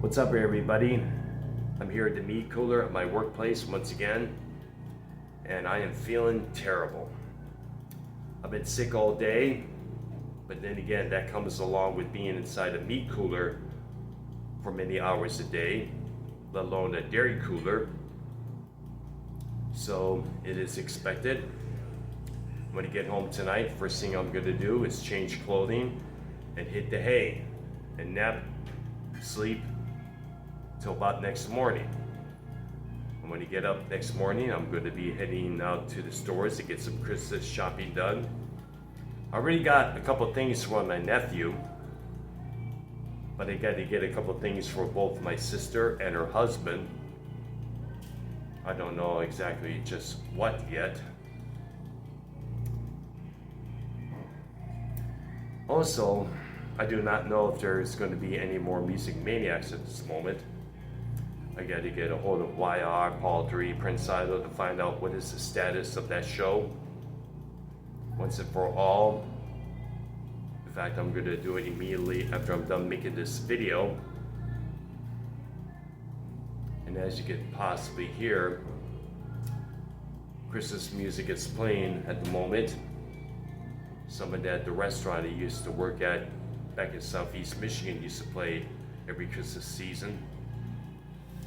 What's up, everybody? I'm here at the meat cooler at my workplace once again, and I am feeling terrible. I've been sick all day, but then again, that comes along with being inside a meat cooler for many hours a day, let alone a dairy cooler. So it is expected. When I get home tonight, first thing I'm going to do is change clothing and hit the hay and nap, sleep till about next morning. And when I get up next morning, I'm going to be heading out to the stores to get some Christmas shopping done. I already got a couple things for my nephew, but I got to get a couple things for both my sister and her husband. I don't know exactly just what yet. Also, I do not know if there's going to be any more Music Maniacs at this moment. I got to get a hold of YR, Paul Dree, Prince Silo to find out what is the status of that show once and for all. In fact, I'm going to do it immediately after I'm done making this video. And as you can possibly hear, Christmas music is playing at the moment. Someone at the restaurant I used to work at back in Southeast Michigan used to play every Christmas season.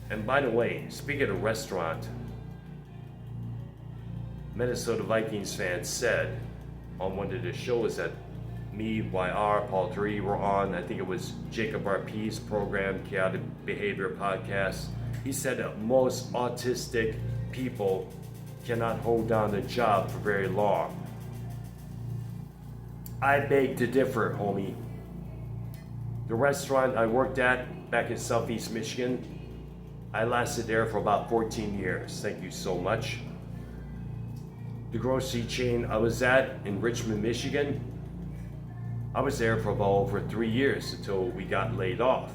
And by the way, speaking of restaurant, Minnesota Vikings fans said on one of the shows that me, YR, Paul Dree were on, I think it was Jacob RP's program, Chaotic Behavior Podcast, he said that most autistic people cannot hold down a job for very long. I beg to differ, homie. The restaurant I worked at back in Southeast Michigan, I lasted there for about 14 years. Thank you so much. The grocery chain I was at in Richmond, Michigan, I was there for about over 3 years until we got laid off.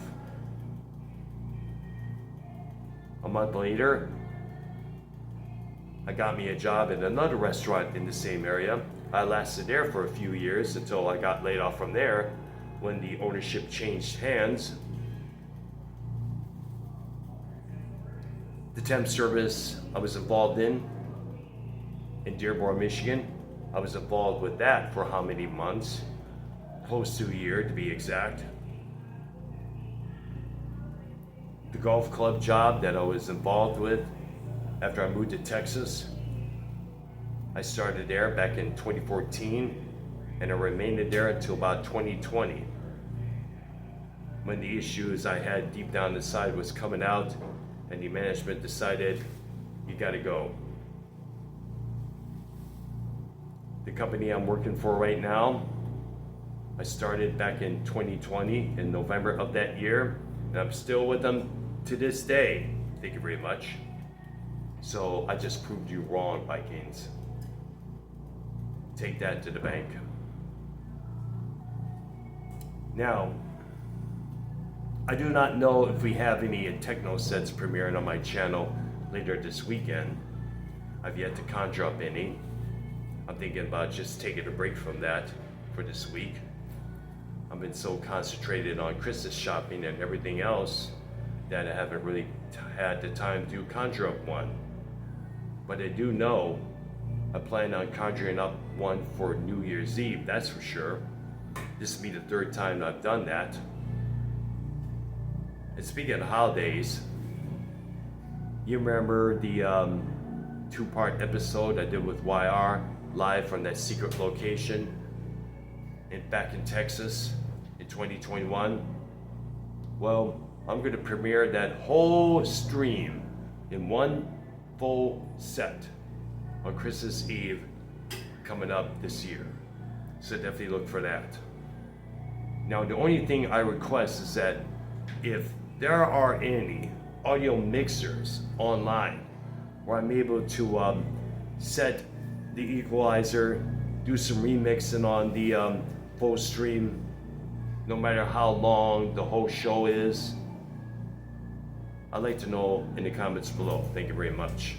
A month later, I got me a job at another restaurant in the same area. I lasted there for a few years until I got laid off from there when the ownership changed hands. The temp service I was involved in Dearborn, Michigan, I was involved with that for how many months? Close to a year to be exact. The golf club job that I was involved with after I moved to Texas, I started there back in 2014 and I remained there until about 2020 when the issues I had deep down inside was coming out and the management decided, you gotta go. The company I'm working for right now, I started back in 2020 in November of that year, and I'm still with them to this day. Thank you very much. So I just proved you wrong, Vikings. Take that to the bank. Now, I do not know if we have any techno sets premiering on my channel later this weekend. I've yet to conjure up any. I'm thinking about just taking a break from that for this week. I've been so concentrated on Christmas shopping and everything else that I haven't really had the time to conjure up one. But I do know I plan on conjuring up one for New Year's Eve, that's for sure. This will be the third time I've done that. And speaking of holidays, you remember the two-part episode I did with YR live from that secret location back in Texas in 2021? Well, I'm going to premiere that whole stream in one full set on Christmas Eve coming up this year. So definitely look for that. Now, the only thing I request is that if there are any audio mixers online where I'm able to set the equalizer, do some remixing on the full stream, no matter how long the whole show is, I'd like to know in the comments below. Thank you very much.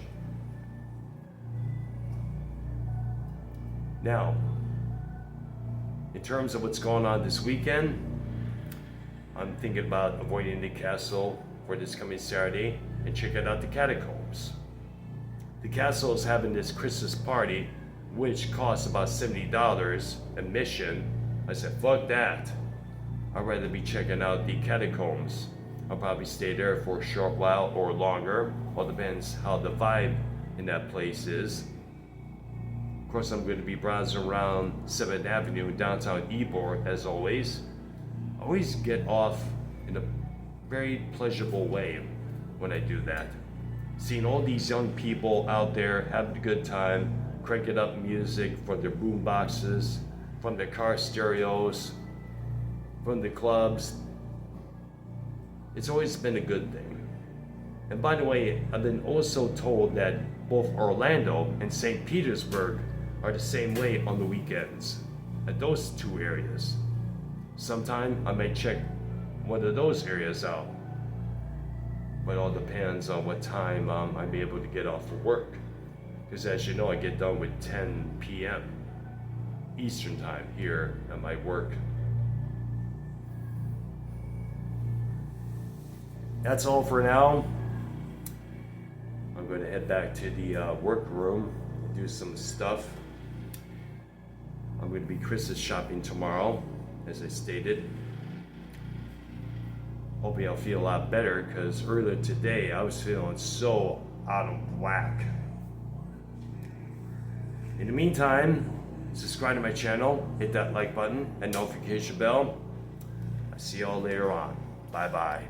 Now, in terms of what's going on this weekend, I'm thinking about avoiding the castle for this coming Saturday and checking out the catacombs. The castle is having this Christmas party, which costs about $70 admission. I said, fuck that. I'd rather be checking out the catacombs. I'll probably stay there for a short while or longer. All depends how the vibe in that place is. Of course, I'm going to be browsing around 7th Avenue, downtown Ybor, as always. I always get off in a very pleasurable way when I do that. Seeing all these young people out there having a good time, cranking up music from their boom boxes, from their car stereos, from the clubs. It's always been a good thing. And by the way, I've been also told that both Orlando and St. Petersburg are the same way on the weekends at those two areas. Sometime I may check one of those areas out, but it all depends on what time I may be able to get off of work. Because as you know, I get done with 10 p.m. Eastern time here at my work. That's all for now. I'm going to head back to the workroom and do some stuff. I'm going to be Christmas shopping tomorrow, as I stated. Hoping I'll feel a lot better, because earlier today I was feeling so out of whack. In the meantime, subscribe to my channel, hit that like button and notification bell. I'll see y'all later on. Bye bye.